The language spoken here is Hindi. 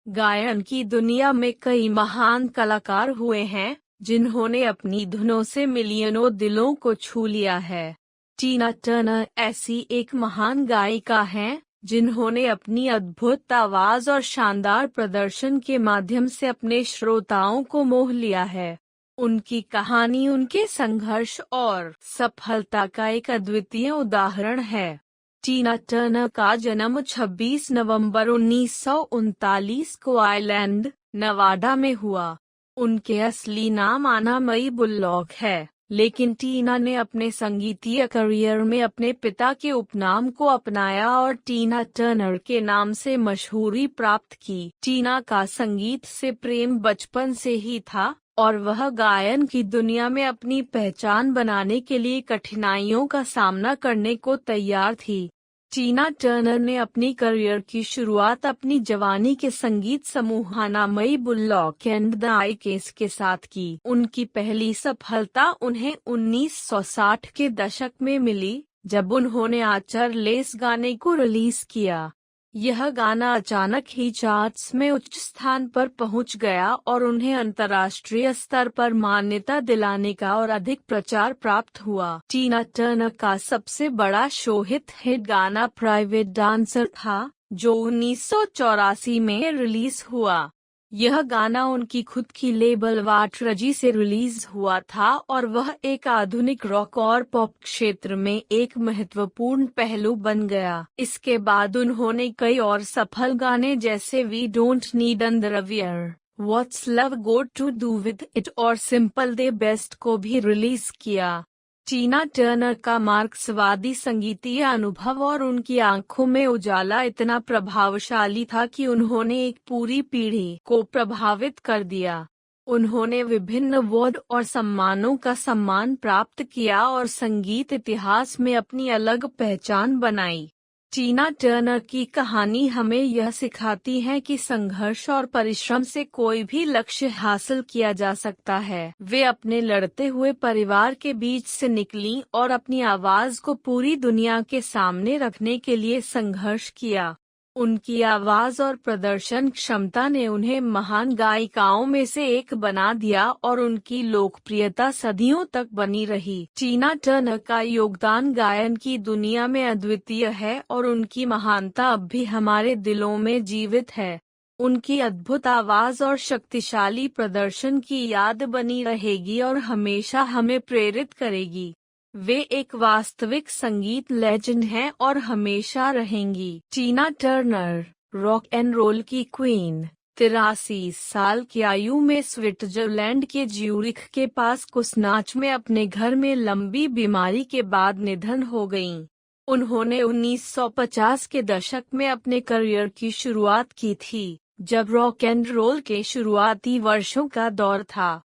गायन की दुनिया में कई महान कलाकार हुए हैं जिन्होंने अपनी धुनों से मिलियनों दिलों को छू लिया है। टीना टर्नर ऐसी एक महान गायिका हैं जिन्होंने अपनी अद्भुत आवाज और शानदार प्रदर्शन के माध्यम से अपने श्रोताओं को मोह लिया है। उनकी कहानी उनके संघर्ष और सफलता का एक अद्वितीय उदाहरण है। टीना टर्नर का जन्म 26 नवंबर 1939 को आइलैंड, नवाडा में हुआ। उनके असली नाम आना मई बुल्लॉक है, लेकिन टीना ने अपने संगीतीय करियर में अपने पिता के उपनाम को अपनाया और टीना टर्नर के नाम से मशहूरी प्राप्त की। टीना का संगीत से प्रेम बचपन से ही था और वह गायन की दुनिया में अपनी पहचान बनाने के लिए कठिनाइयों का सामना करने को तैयार थी। टीना टर्नर ने अपनी करियर की शुरुआत अपनी जवानी के संगीत समूह आना मई बुल्लॉक एंड द आइकेस के साथ की। उनकी पहली सफलता उन्हें 1960 के दशक में मिली जब उन्होंने आचर लेस गाने को रिलीज किया। यह गाना अचानक ही चार्ट्स में उच्च स्थान पर पहुंच गया और उन्हें अंतर्राष्ट्रीय स्तर पर मान्यता दिलाने का और अधिक प्रचार प्राप्त हुआ। टीना टर्नर का सबसे बड़ा शोहित हिट गाना प्राइवेट डांसर था, जो 1984 में रिलीज हुआ। यह गाना उनकी खुद की लेबल वाटरजी से रिलीज हुआ था और वह एक आधुनिक रॉक और पॉप क्षेत्र में एक महत्वपूर्ण पहलू बन गया। इसके बाद उन्होंने कई और सफल गाने जैसे we don't need underwear, what's love got to do with it और सिंपल दे बेस्ट को भी रिलीज किया। टीना टर्नर का मार्क्सवादी संगीतीय अनुभव और उनकी आंखों में उजाला इतना प्रभावशाली था कि उन्होंने एक पूरी पीढ़ी को प्रभावित कर दिया। उन्होंने विभिन्न अवार्ड और सम्मानों का सम्मान प्राप्त किया और संगीत इतिहास में अपनी अलग पहचान बनाई। टीना टर्नर की कहानी हमें यह सिखाती है कि संघर्ष और परिश्रम से कोई भी लक्ष्य हासिल किया जा सकता है। वे अपने लड़ते हुए परिवार के बीच से निकलीं और अपनी आवाज को पूरी दुनिया के सामने रखने के लिए संघर्ष किया। उनकी आवाज और प्रदर्शन क्षमता ने उन्हें महान गायिकाओं में से एक बना दिया और उनकी लोकप्रियता सदियों तक बनी रही। टीना टर्नर का योगदान गायन की दुनिया में अद्वितीय है और उनकी महानता अब भी हमारे दिलों में जीवित है। उनकी अद्भुत आवाज और शक्तिशाली प्रदर्शन की याद बनी रहेगी और हमेशा हमें प्रेरित करेगी। वे एक वास्तविक संगीत लेजेंड हैं और हमेशा रहेंगी। टीना टर्नर, रॉक एंड रोल की क्वीन, 83 साल की आयु में स्विट्जरलैंड के ज्यूरिख के पास कुसनाच में अपने घर में लंबी बीमारी के बाद निधन हो गईं। उन्होंने 1950 के दशक में अपने करियर की शुरुआत की थी, जब रॉक एंड रोल के शुरुआती वर्षों का दौर था।